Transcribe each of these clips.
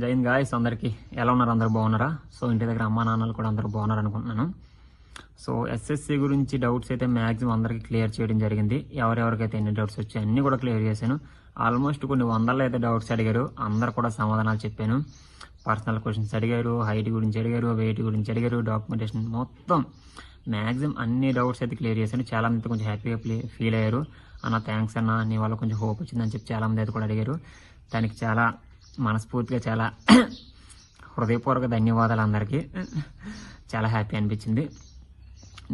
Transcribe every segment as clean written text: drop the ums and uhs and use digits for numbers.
జై హింద్ గాయ్స్, అందరికీ ఎలా ఉన్నారు? అందరూ బాగున్నారా? సో ఇంటి దగ్గర అమ్మా నాన్నలు కూడా అందరూ బాగున్నారు అనుకుంటున్నాను. సో ఎస్ఎస్సి గురించి డౌట్స్ అయితే మ్యాక్సిమం అందరికీ క్లియర్ చేయడం జరిగింది. ఎవరెవరికైతే ఎన్ని డౌట్స్ వచ్చాయి అన్నీ కూడా క్లియర్ చేశాను. ఆల్మోస్ట్ కొన్ని వందల్లో అయితే డౌట్స్ అడిగారు, అందరు కూడా సమాధానాలు చెప్పాను. పర్సనల్ క్వశ్చన్స్ అడిగారు, హైట్ గురించి అడిగారు, వెయిట్ గురించి అడిగారు, డాక్యుమెంటేషన్ మొత్తం మ్యాక్సిమం అన్ని డౌట్స్ అయితే క్లియర్ చేశాను. చాలా మంది కొంచెం హ్యాపీగా ఫీల్ అయ్యారు. అన్న థ్యాంక్స్ అన్న, నీ వల్ల కొంచెం హోప్ వచ్చిందని చెప్పి చాలా మంది అయితే కూడా అడిగారు. దానికి చాలా మనస్ఫూర్తిగా చాలా హృదయపూర్వక ధన్యవాదాలు అందరికీ. చాలా హ్యాపీ అనిపించింది.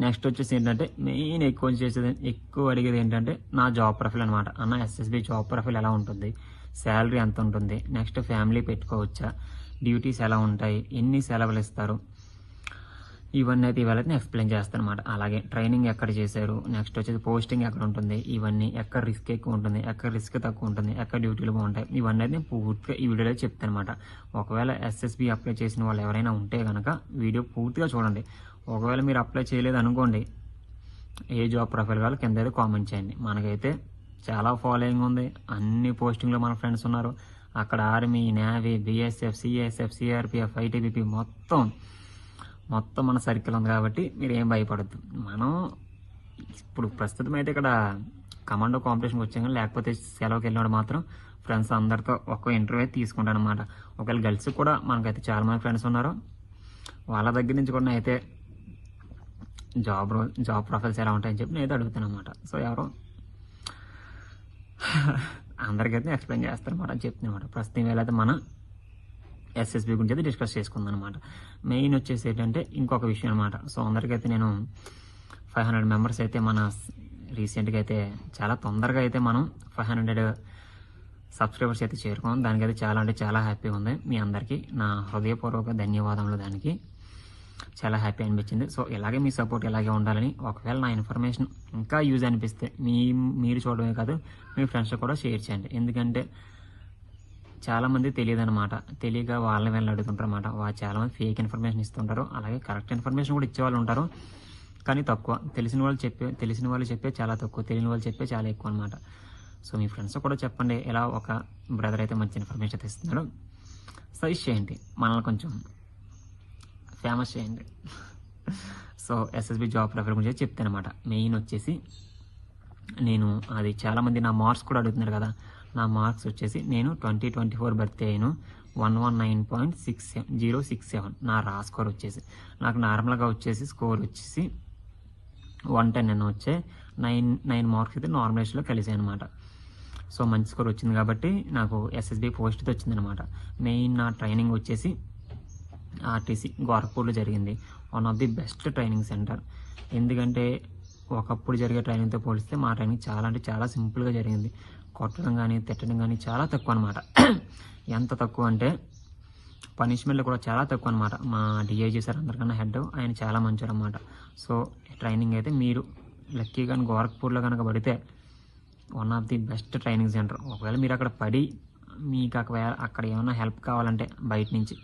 నెక్స్ట్ వచ్చేసి ఏంటంటే మెయిన్ ఎక్కువ అడిగేది ఏంటంటే నా జాబ్ ప్రొఫైల్ అనమాట. అన్న ఎస్ఎస్బి జాబ్ ప్రొఫైల్ ఎలా ఉంటుంది, శాలరీ ఎంత ఉంటుంది, నెక్స్ట్ ఫ్యామిలీ పెట్టుకోవచ్చా, డ్యూటీస్ ఎలా ఉంటాయి, ఎన్ని సెలవులు ఇస్తారు, ఇవన్నీ అయితే ఇవాళ నేను ఎక్స్ప్లెయిన్ చేస్తాను అనమాట. అలాగే ట్రైనింగ్ ఎక్కడ చేశారు, నెక్స్ట్ వచ్చేసి పోస్టింగ్ ఎక్కడ ఉంటుంది, ఇవన్నీ ఎక్కడ రిస్క్ ఎక్కువ ఉంటుంది, ఎక్కడ రిస్క్ తక్కువ ఉంటుంది, ఎక్కడ డ్యూటీలు బాగుంటాయి, ఇవన్నీ అయితే నేను పూర్తిగా ఈ వీడియోలో చెప్తాను అనమాట. ఒకవేళ ఎస్ఎస్బి అప్లై చేసిన వాళ్ళు ఎవరైనా ఉంటే కనుక వీడియో పూర్తిగా చూడండి. ఒకవేళ మీరు అప్లై చేయలేదు అనుకోండి, ఏ జాబ్ ప్రొఫైల్ కావాలి కింద అయితే కామెంట్ చేయండి. మనకైతే చాలా ఫాలోయింగ్ ఉంది, అన్ని పోస్టింగ్లో మన ఫ్రెండ్స్ ఉన్నారు. అక్కడ army, navy, BSF, CSF, CRPF, ITBP మొత్తం మన సర్కిల్ ఉంది. కాబట్టి మీరు ఏం భయపడద్దు. మనం ఇప్పుడు ప్రస్తుతం అయితే ఇక్కడ కమాండో కాంపిటీషన్కి వచ్చాం, కానీ లేకపోతే సెలవుకి వెళ్ళినాడు మాత్రం ఫ్రెండ్స్ అందరితో ఒక్క ఇంటర్వ్యూ తీసుకుంటాను అనమాట. ఒకవేళ గర్ల్స్ కూడా మనకైతే చాలా మంది ఫ్రెండ్స్ ఉన్నారు. వాళ్ళ దగ్గర నుంచి కూడా అయితే జాబ్ ప్రొఫైల్స్ ఎలా ఉంటాయని చెప్పి నేను అయితే అడుగుతాను అనమాట. సో ఎవరో అందరికైతే ఎక్స్ప్లెయిన్ చేస్తాను అనమాట అని చెప్తాను అనమాట. ప్రస్తుతం వేళైతే మన ఎస్ఎస్బి గురించి అయితే డిస్కస్ చేసుకుందాం అనమాట. మెయిన్ వచ్చేసి ఏంటంటే ఇంకొక విషయం అనమాట. సో అందరికైతే నేను 500 మెంబర్స్ అయితే మన రీసెంట్గా అయితే చాలా తొందరగా అయితే మనం 500 సబ్స్క్రైబర్స్ అయితే చేరుకున్నాం. దానికైతే చాలా అంటే చాలా హ్యాపీ ఉంది. మీ అందరికీ నా హృదయపూర్వక ధన్యవాదములు. దానికి చాలా హ్యాపీ అనిపించింది. సో ఇలాగే మీ సపోర్ట్ ఇలాగే ఉండాలని, ఒకవేళ నా ఇన్ఫర్మేషన్ ఇంకా యూజ్ అనిపిస్తే మీరు చూడడమే కాదు మీ ఫ్రెండ్స్ కూడా షేర్ చేయండి. ఎందుకంటే చాలామంది తెలియదు అనమాట. తెలియక వాళ్ళని వెళ్ళి అడుగుతుంటారు అనమాట. చాలామంది ఫేక్ ఇన్ఫర్మేషన్ ఇస్తుంటారు, అలాగే కరెక్ట్ ఇన్ఫర్మేషన్ కూడా ఇచ్చేవాళ్ళు ఉంటారు, కానీ తక్కువ. తెలిసిన వాళ్ళు చెప్పే చాలా తక్కువ, తెలియని వాళ్ళు చెప్పే చాలా ఎక్కువ అనమాట. సో మీ ఫ్రెండ్స్ కూడా చెప్పండి, ఇలా ఒక బ్రదర్ అయితే మంచి ఇన్ఫర్మేషన్ అయితే ఇస్తున్నాడు, సజెస్ట్ చేయండి, మనల్ని కొంచెం ఫేమస్ చేయండి. సో ఎస్ఎస్బి జాబ్ ప్రొఫైల్ గురించి చెప్తాను అనమాట. మెయిన్ వచ్చేసి నేను అది చాలామంది నా మార్క్స్ కూడా అడుగుతున్నారు కదా. నా మార్క్స్ వచ్చేసి నేను 2024 బర్త్డే అయిన 119.067 నా రా స్కోర్ వచ్చేసి. నాకు నార్మల్గా వచ్చేసి స్కోర్ వచ్చేసి 110 వచ్చే 9 మార్క్స్ అయితే నార్మలైజ్లో కలిసాయి అనమాట. సో మంచి స్కోర్ వచ్చింది కాబట్టి నాకు ఎస్ఎస్బి పోస్ట్ వచ్చిందనమాట. మెయిన్ నా ట్రైనింగ్ వచ్చేసి ఆర్టీసీ గోరఖ్పూర్లో జరిగింది. One of the best training centre. ఎందుకంటే ఒకప్పుడు జరిగే ట్రైనింగ్తో పోలిస్తే మా ట్రైనింగ్ చాలా అంటే చాలా సింపుల్గా జరిగింది. కొట్టడం కానీ తిట్టడం కానీ చాలా తక్కువ అనమాట. ఎంత తక్కువ అంటే పనిష్మెంట్లు కూడా చాలా తక్కువ అనమాట. మా డిఐజీ సార్ అందరికన్నా హెడ్, ఆయన చాలా మంచివారు అనమాట. సో ట్రైనింగ్ అయితే మీరు లక్కీ కానీ గోరఖ్పూర్లో కనుక పడితే one of the best training centre. ఒకవేళ మీరు అక్కడ పడి మీకు అక్కడ ఏమైనా హెల్ప్ కావాలంటే బయట నుంచి,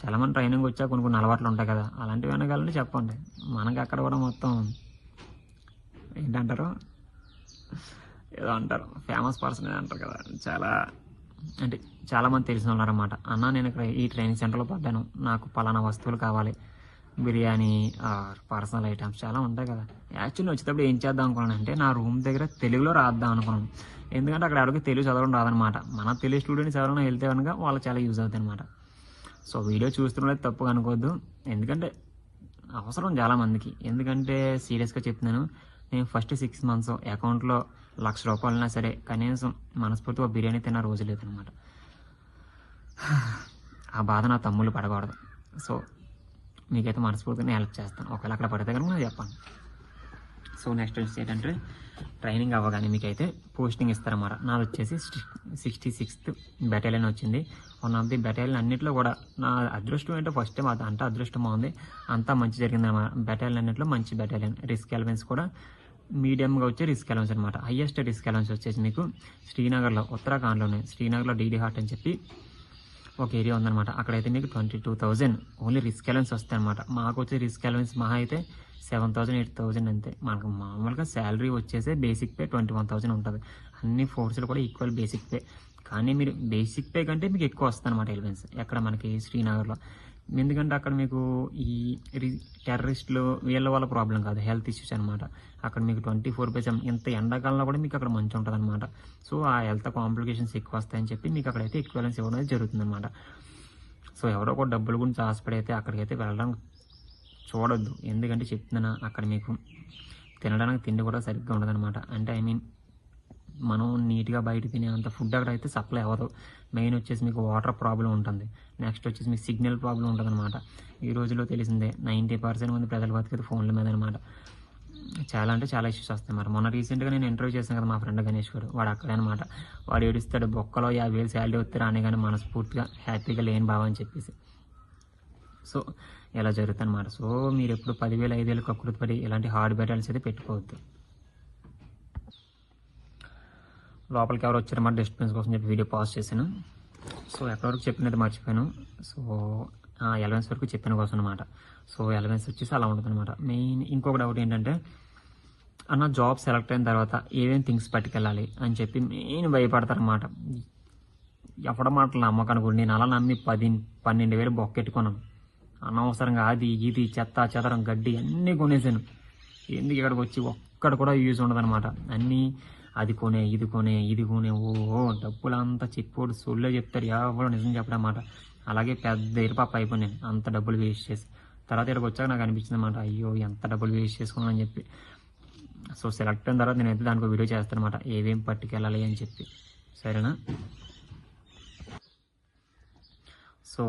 చాలామంది ట్రైనింగ్ వచ్చా కొన్ని అలవాట్లు ఉంటాయి కదా, అలాంటివి వెనకాలంటే చెప్పండి. మనకి అక్కడ కూడా మొత్తం ఏంటంటారు, ఏదో అంటారు, ఫేమస్ పర్సన్ అంటారు కదా, చాలామంది తెలిసిన ఉన్నారన్నమాట. అన్న నేను ఇక్కడ ఈ ట్రైనింగ్ సెంటర్లో పడ్డాను, నాకు పలానా వస్తువులు కావాలి, బిర్యానీ, పర్సనల్ ఐటమ్స్ చాలా ఉంటాయి కదా. యాక్చువల్లీ వచ్చేటప్పుడు ఏం చేద్దాం అనుకున్నాను అంటే నా రూమ్ దగ్గర తెలుగులో రాద్దాం అనుకున్నాను. ఎందుకంటే అక్కడ ఎవరికి తెలుగు చదవడం రాదనమాట. మన తెలుగు స్టూడెంట్స్ ఎవరైనా వెళ్తే కనుక వాళ్ళకి చాలా యూజ్ అవుతాయి అనమాట. సో వీడియో చూస్తున్నది తప్పుగా అనుకోవద్దు, ఎందుకంటే అవసరం చాలామందికి. ఎందుకంటే సీరియస్గా చెప్తున్నాను, నేను ఫస్ట్ 6 months అకౌంట్లో 1,00,000 రూపాయలైనా సరే కనీసం మనస్ఫూర్తిగా బిర్యానీ తిన్న రోజు లేదనమాట. ఆ బాధ నా తమ్ముళ్ళు పడకూడదు. సో మీకైతే మనస్ఫూర్తిగా హెల్ప్ చేస్తాను. ఒకవేళ అక్కడ పడితే కనుక చెప్పండి. సో నెక్స్ట్ వచ్చి ఏంటంటే ట్రైనింగ్ అవ్వగానే మీకైతే పోస్టింగ్ ఇస్తారన్నమాట. నాది వచ్చేసి 66th బెటాలియన్ వచ్చింది. వన్ ఆఫ్ ది బెటాలియన్ అన్నింటిలో కూడా నా అదృష్టం ఏంటో ఫస్ట్ టైం అంతా అదృష్టం బాగుంది, అంతా మంచి జరిగింది అనమాట. బెటాలియన్ అన్నింటిలో మంచి బెటాలియన్. రిస్క్ ఎలవెన్స్ కూడా మీడియంగా వచ్చే రిస్క్ అలవెన్స్ అనమాట. హైయెస్ట్ రిస్క్ అలవెన్స్ వచ్చేసి మీకు శ్రీనగర్లో, ఉత్తరాఖండ్లోనే శ్రీనగర్లో డీడీ హాట్ అని చెప్పి ఒక ఏరియా ఉందన్నమాట. అక్కడైతే మీకు 22,000 ఓన్లీ రిస్క్ అలవెన్స్ వస్తాయి అనమాట. మాకు వచ్చే రిస్క్ అలవెన్స్ మహా అయితే 7,000 8,000 అంతే. మనకు మామూలుగా శాలరీ వచ్చేసి బేసిక్ పే 21,000 ఉంటుంది. అన్ని ఫోర్సులు కూడా ఈక్వల్ బేసిక్ పే. కానీ మీరు బేసిక్ పే కంటే మీకు ఎక్కువ వస్తుంది అనమాట ఎలివెన్స్ ఎక్కడ మనకి శ్రీనగర్లో. ఎందుకంటే అక్కడ మీకు ఈ టెర్రరిస్టులు వీళ్ళ వల్ల ప్రాబ్లం కాదు, హెల్త్ ఇష్యూస్ అనమాట. అక్కడ మీకు 24/7 ఇంత ఎండాకాలంలో కూడా మీకు అక్కడ మంచి ఉంటుంది అనమాట. సో ఆ హెల్త్ కాంప్లికేషన్స్ ఎక్కువ వస్తాయని చెప్పి మీకు అక్కడైతే ఈక్వలెన్స్ ఇవ్వడం జరుగుతుంది అనమాట. సో ఎవరో కూడా డబ్బుల గురించి ఆశపడైతే అక్కడికైతే వెళ్ళడం చూడొద్దు. ఎందుకంటే చెప్తున్నాను, అక్కడ మీకు తినడానికి తిండి కూడా సరిగ్గా ఉండదు అనమాట. అంటే మనం నీట్గా బయట తినేంత ఫుడ్ అక్కడ అయితే సప్లై అవ్వదు. మెయిన్ వచ్చేసి మీకు వాటర్ ప్రాబ్లం ఉంటుంది, నెక్స్ట్ వచ్చేసి మీకు సిగ్నల్ ప్రాబ్లం ఉంటుంది అనమాట. ఈ రోజుల్లో తెలిసిందే 90% మంది ప్రజలు బతికేది ఫోన్ల మీద అనమాట. చాలా అంటే చాలా ఇష్యూస్ వస్తాయి మరి. మొన్న రీసెంట్గా నేను ఇంటర్వ్యూ చేశాను కదా మా ఫ్రెండ్ గణేష్ గారు, వాడు అక్కడే అనమాట. వాడు ఏడుస్తాడు, బొక్కలో 50,000 శాలరీ వస్తే రానే కానీ మనస్ఫూర్తిగా హ్యాపీగా లేని బావ అని చెప్పేసి. సో ఇలా జరుగుతుంది అనమాట. సో మీరు ఎప్పుడు 10,000 5,000 కకృతి పడి ఇలాంటి హార్డ్ బ్యాటల్స్ అయితే పెట్టుకోవద్దు. లోపలికి ఎవరు వచ్చారన్నమాట డస్ట్బిన్స్ కోసం చెప్పి వీడియో పాజ్ చేశాను. సో ఎక్కడివరకు చెప్పినది మర్చిపోయాను. సో ఎలవెన్స్ వరకు చెప్పిన కోసం అనమాట. సో ఎలవెన్స్ వచ్చేసి అలా ఉంటుంది అనమాట. మెయిన్ ఇంకొక డౌట్ ఏంటంటే, అన్న జాబ్ సెలెక్ట్ అయిన తర్వాత ఏమేమి థింగ్స్ పట్టుకెళ్ళాలి అని చెప్పి మెయిన్ భయపడతారనమాట. ఎవడ మాటలు నమ్మకానికి నేను అలా నమ్మి 10-12 బొక్కెట్టుకున్నాను. అనవసరంగా అది ఇది చెత్త చెదరం గడ్డి అన్నీ కొనేసాను. ఎందుకు ఇక్కడికి వచ్చి ఒక్కడ కూడా యూజ్ ఉండదనమాట. అన్నీ అది కొనే ఇది కొనే ఇది కొనే డబ్బులంతా చెప్పోడు సొల్లే చెప్తారు, ఎవరు నిజం చెప్పడమాట. అలాగే పెద్ద ఎరుపాప అయిపోయి అంత డబ్బులు వేస్ట్ చేసి తర్వాత ఇక్కడికి వచ్చాక నాకు అనిపించింది అనమాట, అయ్యో ఎంత డబ్బులు వేస్ట్ చేసుకున్నాను అని చెప్పి. సో సెలెక్ట్ అయిన తర్వాత నేనైతే దానికి వీడియో చేస్తాను అనమాట, ఏమేమి పట్టుకెళ్ళాలి అని చెప్పి. సరేనా? సో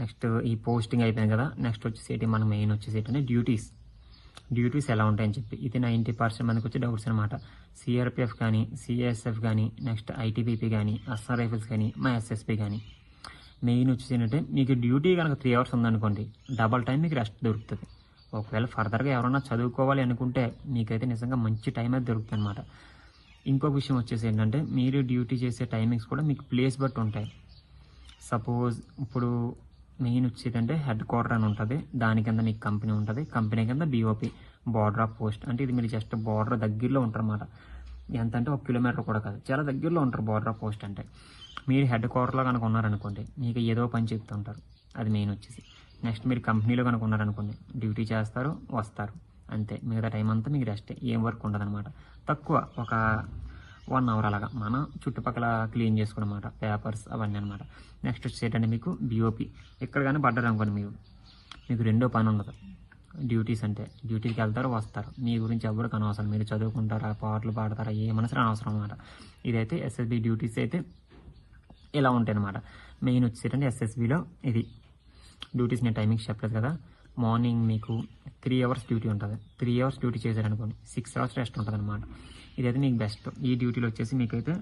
నెక్స్ట్ ఈ పోస్టింగ్ అయిపోయింది కదా. నెక్స్ట్ వచ్చేసి మన మెయిన్ వచ్చేసి ఏంటంటే డ్యూటీస్ ఎలా ఉంటాయని చెప్పి. ఇది 90% మందికి వచ్చే డౌట్స్ అనమాట. సిఆర్పిఎఫ్ కానీ, సిఎస్ఎఫ్ కానీ, నెక్స్ట్ ఐటీబీపీ కానీ, అస్సాం రైఫిల్స్ కానీ, మా ఎస్ఎస్పీ కానీ. మెయిన్ వచ్చేసి ఏంటంటే మీకు డ్యూటీ కనుక 3 hours ఉందనుకోండి, డబల్ టైం మీకు రెస్ట్ దొరుకుతుంది. ఒకవేళ ఫర్దర్గా ఎవరన్నా చదువుకోవాలి అనుకుంటే మీకైతే నిజంగా మంచి టైం అయితే దొరుకుతుంది అనమాట. ఇంకొక విషయం వచ్చేసి ఏంటంటే, మీరు డ్యూటీ చేసే టైమింగ్స్ కూడా మీకు ప్లేస్ బట్టి ఉంటాయి. సపోజ్ ఇప్పుడు మెయిన్ వచ్చేదంటే హెడ్ క్వార్టర్ అని ఉంటుంది, దాని కింద మీకు కంపెనీ ఉంటుంది, కంపెనీ కింద BOP బార్డర్ ఆఫ్ పోస్ట్. అంటే ఇది మీరు జస్ట్ బార్డర్ దగ్గరలో ఉంటారన్నమాట. ఎంత అంటే 1 kilometer కూడా కాదు, చాలా దగ్గరలో ఉంటారు బార్డర్ ఆఫ్ పోస్ట్ అంటే. మీరు హెడ్ క్వార్టర్లో కనుక ఉన్నారనుకోండి, మీకు ఏదో పని చెప్తుంటారు, అది మెయిన్ వచ్చేసి. నెక్స్ట్ మీరు కంపెనీలో కనుక ఉన్నారనుకోండి, డ్యూటీ చేస్తారు వస్తారు అంతే. మిగతా టైం అంతా మీకు రెస్ట్, ఏం వర్క్ ఉండదు అనమాట. తక్కువ ఒక 1 hour అలాగా మన చుట్టుపక్కల క్లీన్ చేసుకోనమాట, పేపర్స్ అవన్నీ అనమాట. నెక్స్ట్ వచ్చేటంటే మీకు BOP ఎక్కడ కానీ పడ్డారు అనుకోండి, మీకు రెండో పని ఉండదు. డ్యూటీస్ అంటే డ్యూటీకి వెళ్తారు వస్తారు, మీ గురించి ఎవరికి అనవసరం. మీరు చదువుకుంటారా, పాటలు పాడతారా, ఏమన్నా సరే అనవసరం అనమాట. ఇదైతే SSB డ్యూటీస్ అయితే ఇలా ఉంటాయి అనమాట. మెయిన్ వచ్చేటంటే SSBలో ఇది డ్యూటీస్ నేను టైమింగ్స్ చెప్పలేదు కదా. మార్నింగ్ మీకు 3 hours డ్యూటీ ఉంటుంది. 3 hours డ్యూటీ చేశారనుకోండి, 6 hours రెస్ట్ ఉంటుంది అనమాట. ఇదైతే మీకు బెస్ట్. ఈ డ్యూటీలో వచ్చేసి మీకైతే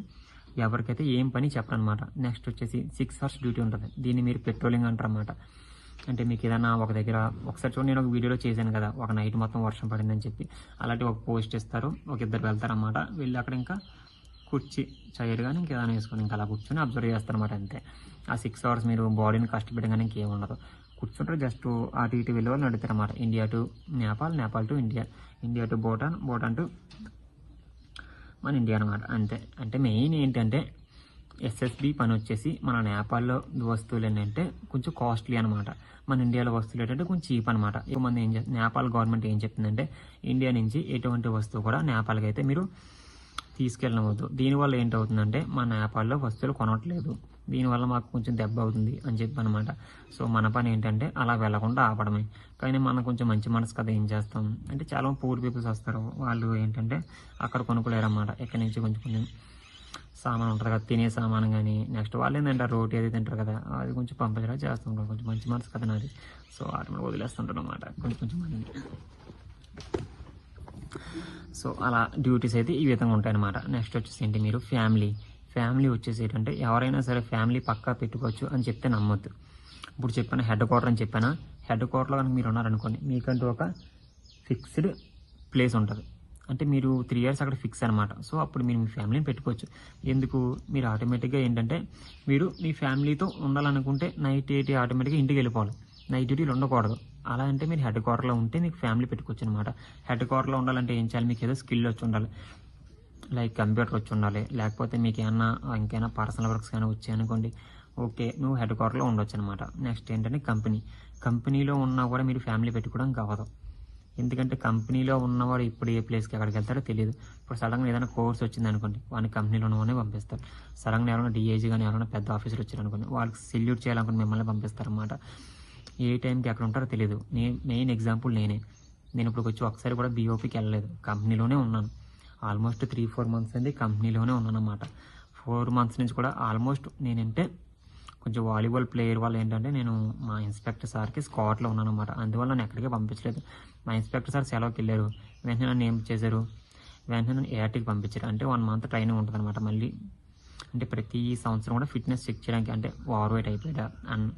ఎవరికైతే ఏం పని చెప్పరనమాట. నెక్స్ట్ వచ్చేసి 6 hours డ్యూటీ ఉంటుంది. దీన్ని మీరు పెట్రోలింగ్ అంటారన్నమాట. అంటే మీకు ఏదైనా ఒక దగ్గర ఒకసారి చూడండి, నేను ఒక వీడియోలో చేశాను కదా, ఒక నైట్ మొత్తం వర్షం పడిందని చెప్పి. అలాంటి ఒక పోస్ట్ ఇస్తారు, ఒక ఇద్దరు వెళ్తారన్నమాట. వెళ్ళి అక్కడ ఇంకా కుర్చీ చైర్ కానీ ఇంకేదైనా వేసుకొని ఇంకా అలా కూర్చొని అబ్జర్వ్ చేస్తారన్నమాట అంతే. ఆ 6 hours మీరు బాడీని కష్టపెట్టగానే ఇంకేం ఉండదు, కూర్చుంటారు. జస్ట్ అటు ఇటు వెళ్ళే వాళ్ళు నడుతారన్నమాట. India to Nepal, Nepal to India, India to Bhutan, Bhutan to మన ఇండియా అనమాట అంతే. అంటే మెయిన్ ఏంటంటే SSB పని వచ్చేసి మన నేపాల్లో వస్తువులు ఏంటంటే కొంచెం కాస్ట్లీ అనమాట, మన ఇండియాలో వస్తువులు ఏంటంటే కొంచెం చీప్ అనమాట. ఎక్కువ మంది నేపాల్ గవర్నమెంట్ ఏం చెప్తుందంటే, ఇండియా నుంచి ఎటువంటి వస్తువు కూడా నేపాల్కి అయితే మీరు తీసుకెళ్ళవద్దు. దీనివల్ల ఏంటవుతుందంటే మన నేపాల్లో వస్తువులు కొనట్లేదు, దీనివల్ల మాకు కొంచెం దెబ్బ అవుతుంది అని చెప్పి అనమాట. సో మన పని ఏంటంటే అలా వెళ్ళకుండా ఆపడమే. కానీ మనం కొంచెం మంచి మనసు కదా, ఏం చేస్తాం అంటే చాలా పూర్ పీపుల్స్ వస్తారు, వాళ్ళు ఏంటంటే అక్కడ కొనుక్కోలేరు అన్నమాట. ఎక్కడి నుంచి కొంచెం సామాన్ ఉంటుంది కదా, తినే సామాన్ కానీ. నెక్స్ట్ వాళ్ళు ఏంటంటే రోటీ అది తింటారు కదా, అది కొంచెం పంపించడం చేస్తుంటారు. కొంచెం మంచి మనసు కదా నాది. సో వాటి మీద వదిలేస్తుంటారు అన్నమాట కొంచెం మంది. సో అలా డ్యూటీస్ అయితే ఈ విధంగా ఉంటాయన్నమాట. నెక్స్ట్ వచ్చేసి ఏంటి, మీరు ఫ్యామిలీ వచ్చేసి ఏంటంటే ఎవరైనా సరే ఫ్యామిలీ పక్కా పెట్టుకోవచ్చు అని చెప్తే నమ్మొద్దు. ఇప్పుడు చెప్పాను హెడ్ క్వార్టర్ అని చెప్పాను, హెడ్ క్వార్టర్లో కనుక మీరు ఉన్నారనుకోండి, మీకంటూ ఒక ఫిక్స్డ్ ప్లేస్ ఉంటుంది. అంటే మీరు 3 years అక్కడ ఫిక్స్ అనమాట. సో అప్పుడు మీరు మీ ఫ్యామిలీని పెట్టుకోవచ్చు. ఎందుకు, మీరు ఆటోమేటిక్గా ఏంటంటే మీరు మీ ఫ్యామిలీతో ఉండాలనుకుంటే నైట్ 8 ఆటోమేటిక్గా ఇంటికి వెళ్ళిపోవాలి, నైట్ డ్యూటీలు ఉండకూడదు. అలా అంటే మీరు హెడ్ క్వార్టర్లో ఉంటే మీకు ఫ్యామిలీ పెట్టుకోవచ్చు అనమాట. హెడ్ క్వార్టర్లో ఉండాలంటే ఏం చేయాలి, మీకు ఏదో స్కిల్ వచ్చి ఉండాలి. లైక్ కంప్యూటర్ వచ్చి ఉండాలి, లేకపోతే మీకు ఏమన్నా ఇంకైనా పర్సనల్ వర్క్స్ కానీ వచ్చాయనుకోండి, ఓకే నువ్వు హెడ్ క్వార్టర్లో ఉండొచ్చు అనమాట. నెక్స్ట్ ఏంటంటే కంపెనీలో ఉన్నా కూడా మీరు ఫ్యామిలీ పెట్టుకోవడం కావదు. ఎందుకంటే కంపెనీలో ఉన్నవాడు ఇప్పుడు ఏ ప్లేస్కి ఎక్కడికి వెళ్తాడో తెలియదు. ఇప్పుడు సడన్గా ఏదైనా కోర్స్ వచ్చింది అనుకోండి, వాడిని కంపెనీలో ఉన్నవాడిని పంపిస్తారు. సడన్గా ఎవరైనా డిఏజీ కానీ ఎవరైనా పెద్ద ఆఫీసర్ వచ్చారనుకోండి, వాళ్ళకి సెల్యూట్ చేయాలనుకుని మిమ్మల్ని పంపిస్తారన్నమాట. ఏ టైంకి ఎక్కడ ఉంటారో తెలియదు. మెయిన్ ఎగ్జాంపుల్ నేను ఇప్పుడు వచ్చి ఒకసారి కూడా బీఓపీకి వెళ్ళలేదు, కంపెనీలోనే ఉన్నాను. ఆల్మోస్ట్ 3-4 మంత్స్ అనేది కంపెనీలోనే ఉన్నాను అన్నమాట. 4 మంత్స్ నుంచి కూడా ఆల్మోస్ట్ నేనంటే కొంచెం వాలీబాల్ ప్లేయర్ వల్ల ఏంటంటే నేను మా ఇన్స్పెక్టర్ సార్కి స్కాట్లో ఉన్నాను అనమాట. అందువల్ల నన్ను ఎక్కడికి పంపించలేదు. మా ఇన్స్పెక్టర్ సార్ సెలవుకి వెళ్ళారు, వెంటనే నన్ను ఏం చేశారు, వెంటనే నన్ను ఏఆర్టీకి పంపించారు. అంటే 1 మంత్ ట్రైనింగ్ ఉంటుంది అనమాట. మళ్ళీ అంటే ప్రతి సంవత్సరం కూడా ఫిట్నెస్ చెక్ చేయడానికి, అంటే ఓవర్ వెయిట్ అయిపోయా అండ్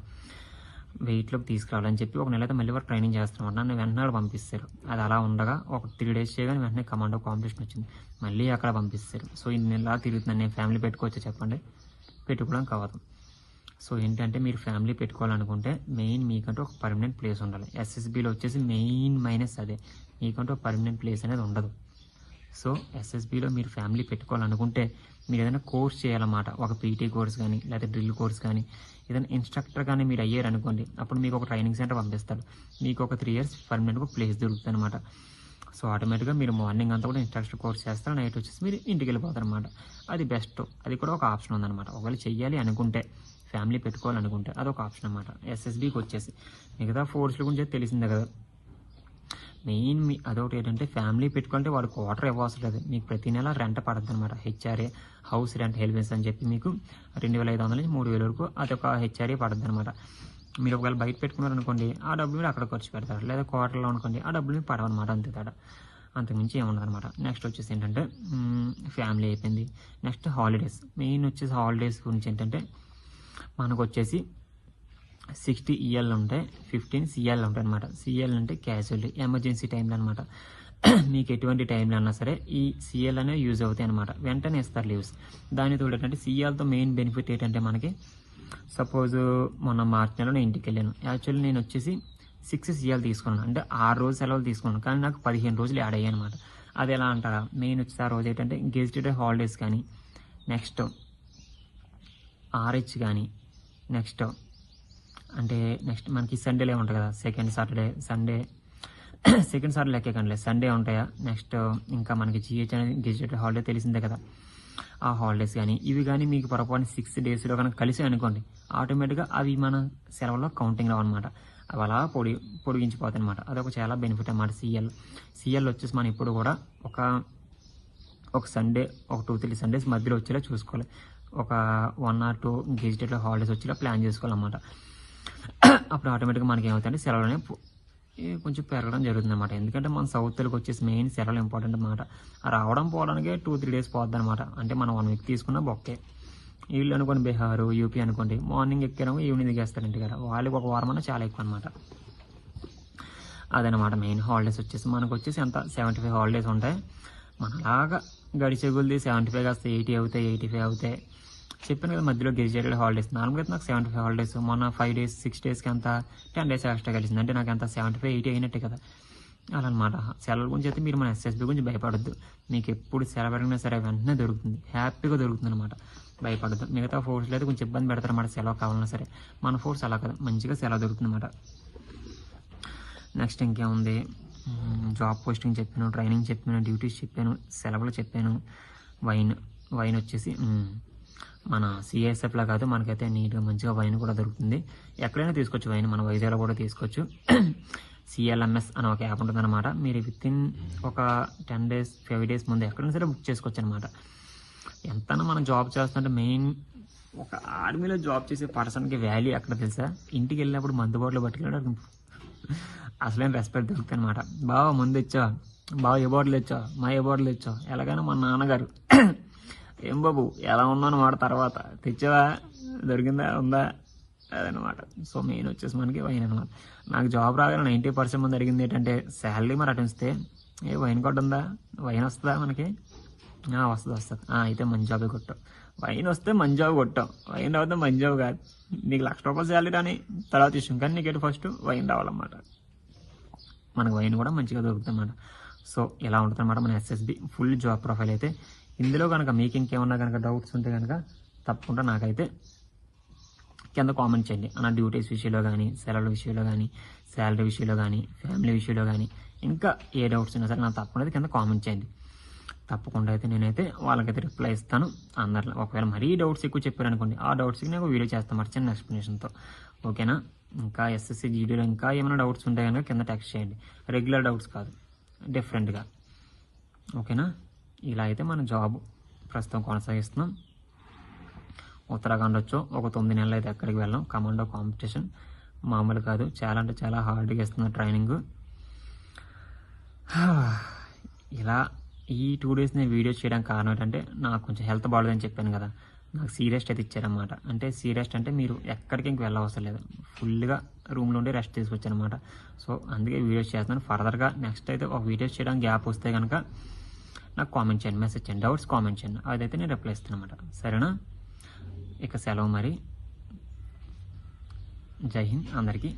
వెయిట్లోకి తీసుకురావాలని చెప్పి 1 నెల అయితే మళ్ళీ వరకు ట్రైనింగ్ చేస్తామన్నమాట. నన్ను వెంటనే పంపిస్తారు. అది అలా ఉండగా ఒక 3 days చేయగానే వెంటనే కమాండో కాంపిటీషన్ వచ్చింది, మళ్ళీ అక్కడ పంపిస్తారు. సో ఇన్ని నెలలా తిరుగుతున్నాను. నేను ఫ్యామిలీ పెట్టుకోవచ్చా చెప్పండి? పెట్టుకోవడం కావదు. సో ఏంటంటే మీరు ఫ్యామిలీ పెట్టుకోవాలనుకుంటే మెయిన్ మీకంటూ ఒక పర్మనెంట్ ప్లేస్ ఉండాలి. ఎస్ఎస్బిలో వచ్చేసి మెయిన్ మైనస్ అదే, మీకంటూ ఒక పర్మనెంట్ ప్లేస్ అనేది ఉండదు. సో ఎస్ఎస్బిలో మీరు ఫ్యామిలీ పెట్టుకోవాలనుకుంటే మీరు ఏదైనా కోర్స్ చేయాలన్నమాట. ఒక పీటీ కోర్స్ కానీ లేకపోతే డ్రిల్ కోర్స్ కానీ ఏదైనా ఇన్స్ట్రక్టర్ కానీ మీరు అయ్యారనుకోండి, అప్పుడు మీకు ఒక ట్రైనింగ్ సెంటర్ పంపిస్తారు. మీకు ఒక 3 years పర్మనెంట్గా ప్లేస్ దొరుకుతుంది అనమాట. సో ఆటోమేటిక్గా మీరు మార్నింగ్ అంతా కూడా ఇన్స్ట్రక్టర్ కోర్స్ చేస్తారు, నైట్ వచ్చేసి మీరు ఇంటికి వెళ్ళిపోతారు అనమాట. అది బెస్ట్. అది కూడా ఒక ఆప్షన్ ఉందన్నమాట. ఒకవేళ చెయ్యాలి అనుకుంటే, ఫ్యామిలీ పెట్టుకోవాలనుకుంటే అదొక ఆప్షన్ అనమాట. ఎస్ఎస్బికి వచ్చేసి మిగతా ఫోర్స్ల గురించి తెలిసిందే కదా. మెయిన్ అదొకటి ఏంటంటే ఫ్యామిలీ పెట్టుకుంటే వాడు క్వార్టర్ ఇవ్వాల్సి లేదు, మీకు ప్రతి నెల రెంట్ పడుతుంది అనమాట. హెచ్ఆర్ఏ హౌస్ రెంట్ హెల్వెన్స్ అని చెప్పి మీకు 2,500 నుంచి 3,000 వరకు అదొక హెచ్ఆర్ఏ పడుతుంది అనమాట. మీరు ఒకవేళ బయట పెట్టుకున్నారనుకోండి, ఆ డబ్బులు మీరు అక్కడ ఖర్చు పెడతారు. లేదా క్వార్టర్లో అనుకోండి, ఆ డబ్బులు మీకు పడవన్నమాట. అంతే తేడా, అంతకుమించి ఏముండదు అనమాట. నెక్స్ట్ వచ్చేసి ఏంటంటే ఫ్యామిలీ అయిపోయింది. Next holidays. మెయిన్ వచ్చేసి హాలిడేస్ గురించి ఏంటంటే మనకు వచ్చేసి 60 EL ఉంటాయి, 15 CL ఉంటాయి అనమాట. CL అంటే క్యాజువల్లీ, ఎమర్జెన్సీ టైంలో అనమాట. మీకు ఎటువంటి టైంలో అన్నా సరే ఈ CL అనేవి యూజ్ అవుతాయి అనమాట. వెంటనే ఇస్తారు లీవ్స్. దానితో ఏంటంటే CLతో మెయిన్ బెనిఫిట్ ఏంటంటే మనకి, సపోజ్ మొన్న మార్చి నెలలో నేను ఇంటికి వెళ్ళాను. యాక్చువల్లీ నేను వచ్చేసి 6 CL తీసుకున్నాను, అంటే 6 రోజులు సెలవులు తీసుకున్నాను. కానీ నాకు 15 రోజులు యాడ్ అయ్యాయి అనమాట. అది ఎలా అంటారా, మెయిన్ వచ్చేసి ఆ రోజు ఏంటంటే గెజిటెడ్ హాలిడేస్ కానీ, నెక్స్ట్ RH కానీ, నెక్స్ట్ మనకి సండేలే ఉంటాయి కదా, సెకండ్ సాటర్డే లెక్కే కానీ సండే ఉంటాయా. నెక్స్ట్ ఇంకా మనకి GH అనేది గెజిటెడ్ హాలిడే తెలిసిందే కదా. ఆ హాలిడేస్ కానీ ఇవి కానీ మీకు పొరపాటు 6 daysలో కనుక కలిసి అనుకోండి, ఆటోమేటిక్గా అవి మన సెలవుల్లో కౌంటింగ్ రావు అనమాట. అవి అలా పొడిగించిపోతాయి అనమాట. అదొక చాలా బెనిఫిట్ అన్నమాట. CL వచ్చేసి మనం ఇప్పుడు కూడా ఒక సండే, ఒక 2-3 Sundays మధ్యలో వచ్చేలా చూసుకోవాలి. ఒక 1 or 2 గెజిటెడ్ హాలిడేస్ వచ్చేలా ప్లాన్ చేసుకోవాలన్నమాట. అప్పుడు ఆటోమేటిక్గా మనకి ఏమవుతాయంటే సెలవులనే కొంచెం పెరగడం జరుగుతుంది అనమాట. ఎందుకంటే మన సౌత్ తెలుగు వచ్చేసి మెయిన్ సెలవులు ఇంపార్టెంట్ అనమాట. రావడం పోవడానికి 2-3 days పోద్ది అనమాట. అంటే మనం 1 week తీసుకున్నా బొక్కే. వీళ్ళు అనుకోండి బీహార్, యూపీ అనుకోండి, మార్నింగ్ ఎక్కారేమో ఈవినింగ్ దిగేస్తారు ఇంటికి కదా. వాళ్ళకి ఒక వారం అన్నా చాలా ఎక్కువ అనమాట. అదనమాట మెయిన్ హాలిడేస్ వచ్చేసి. మనకు వచ్చేసి ఎంత 75 హాలిడేస్ ఉంటాయి. మనలాగా గడిచే కొద్ది 75 కాస్త 80 అవుతాయి, 85 అవుతాయి. చెప్పాను కదా మధ్యలో గెజిటెడ్ హాలిడేస్. నార్మల్గా అయితే నాకు 75 హాలిడేస్. మొన్న 5 days 6 daysకి అంతా 10 days ఎక్స్ట్రా కలిసింది. అంటే నాకు అంత 75-80 అయినట్టే కదా. అలా అనమాట. సెలవుల గురించి అయితే మీరు మన ఎస్ఎస్బి గురించి భయపడద్దు. మీకు ఎప్పుడు సెలవు అడిగినా సరే వెంటనే దొరుకుతుంది, హ్యాపీగా దొరుకుతుంది అనమాట. భయపడద్దు. మిగతా ఫోర్స్లో అయితే కొంచెం ఇబ్బంది పెడతారు అన్నమాట సెలవు కావాలన్నా సరే. మన ఫోర్స్ అలా కదా, మంచిగా సెలవు దొరుకుతుంది అనమాట. నెక్స్ట్ ఇంకేముంది, జాబ్ పోస్టింగ్ చెప్పాను, ట్రైనింగ్ చెప్పాను, డ్యూటీస్ చెప్పాను, సెలవులు చెప్పాను. వైన్ వచ్చేసి మన CISFలా కాదు, మనకైతే నీట్గా మంచిగా వైన్ కూడా దొరుకుతుంది. ఎక్కడైనా తీసుకోవచ్చు వైన్, మన వైజాగ్లో కూడా తీసుకోవచ్చు. CLMS అని ఒక యాప్ ఉంటుందన్నమాట. మీరు వితిన్ ఒక 10 days 5 days ముందు ఎక్కడైనా సరే బుక్ చేసుకోవచ్చు అనమాట. ఎంతనా మనం జాబ్ చేస్తుంటే మెయిన్ ఒక ఆర్మీలో జాబ్ చేసే పర్సన్కి వాల్యూ ఎక్కడ తెలుసా, ఇంటికి వెళ్ళినప్పుడు మందు బాటిల్ పట్టుకెళ్ళడం అసలేం రెస్పెక్ట్ దొరుకుతుంది అనమాట. బావ ముందు ఇచ్చావు, బావ ఏ బాటిల్ ఇచ్చావు, మా ఏ బాటిల్ ఇచ్చావు, ఎలాగైనా మా నాన్నగారు ఏం బాబు ఎలా ఉన్నాను మాట తర్వాత తెచ్చావా, దొరికిందా, ఉందా, అదనమాట. సో మెయిన్ వచ్చేసి మనకి వైన్ అనమాట. నాకు జాబ్ రాగానే 90% మంది అడిగింది ఏంటంటే శాలరీ మరి అటు ఇస్తే వైన్ కార్డు ఉందా, వైన్ వస్తుందా మనకి, వస్తుంది అయితే మంచి జాబే కొట్టావు, వైన్ వస్తే మంచి జాబ్ కొట్టావు, వైన్ రావద్దా మంచి జాబ్ కాదు, నీకు ₹1,00,000 శాలరీ రాని తర్వాత ఇష్టం, కానీ నీకు ఫస్ట్ వైన్ రావాలన్నమాట. మనకు వైన్ కూడా మంచిగా దొరుకుతుంది అన్నమాట. సో ఇలా ఉంటుంది అన్నమాట మన ఎస్ఎస్బి ఫుల్ జాబ్ ప్రొఫైల్ అయితే. ఇందులో కనుక మీకు ఇంకేమన్నా కనుక డౌట్స్ ఉంటే కనుక తప్పకుండా నాకైతే కింద కామెంట్ చేయండి. నా డ్యూటీస్ విషయంలో కానీ, సెలవుల విషయంలో కానీ, శాలరీ విషయంలో కానీ, ఫ్యామిలీ విషయంలో కానీ, ఇంకా ఏ డౌట్స్ ఉన్నా సరే నాకు తప్పకుండా కింద కామెంట్ చేయండి. తప్పకుండా అయితే నేనైతే వాళ్ళకైతే రిప్లై ఇస్తాను. అందరిలో ఒకవేళ మరీ డౌట్స్ ఎక్కువ చెప్పారనుకోండి, ఆ డౌట్స్కి నేను వీడియో చేస్తాను మరి చిన్న ఎక్స్ప్లెనేషన్తో. ఓకేనా? ఇంకా ఎస్ఎస్సి జీడీలో ఇంకా ఏమైనా డౌట్స్ ఉంటే కనుక కింద టెక్స్ట్ చేయండి. రెగ్యులర్ డౌట్స్ కాదు, డిఫరెంట్గా. ఓకేనా? ఇలా అయితే మన జాబ్ ప్రస్తుతం కొనసాగిస్తున్నాం. ఉత్తరాఖండ్ వచ్చో ఒక 9 నెలలు అయితే ఎక్కడికి వెళ్ళాం. కమాండో కాంపిటీషన్ మామూలు కాదు, చాలా అంటే చాలా హార్డ్గా ఇస్తున్న ట్రైనింగ్. ఇలా ఈ 2 డేస్ నేను వీడియోస్ చేయడానికి కారణం ఏంటంటే నాకు కొంచెం హెల్త్ బాగోలేదని చెప్పాను కదా, నాకు సీరియస్ట్ అయితే ఇచ్చారనమాట. అంటే సీరియస్ట్ అంటే మీరు ఎక్కడికి ఇంక వెళ్ళవసరం లేదు, ఫుల్గా రూమ్లో ఉండి రెస్ట్ తీసుకొచ్చారనమాట. సో అందుకే వీడియోస్ చేస్తున్నాను. ఫర్దర్గా నెక్స్ట్ అయితే ఒక వీడియోస్ చేయడానికి గ్యాప్ వస్తే కనుక నాకు కామెంట్ చేయండి, మెసేజ్ చేయండి, డౌట్స్ కామెంట్ చేయండి, అదైతే నేను రిప్లై ఇస్తాను అనమాట. సరేనా? ఇక సెలవు మరి. జై హింద్ అందరికీ.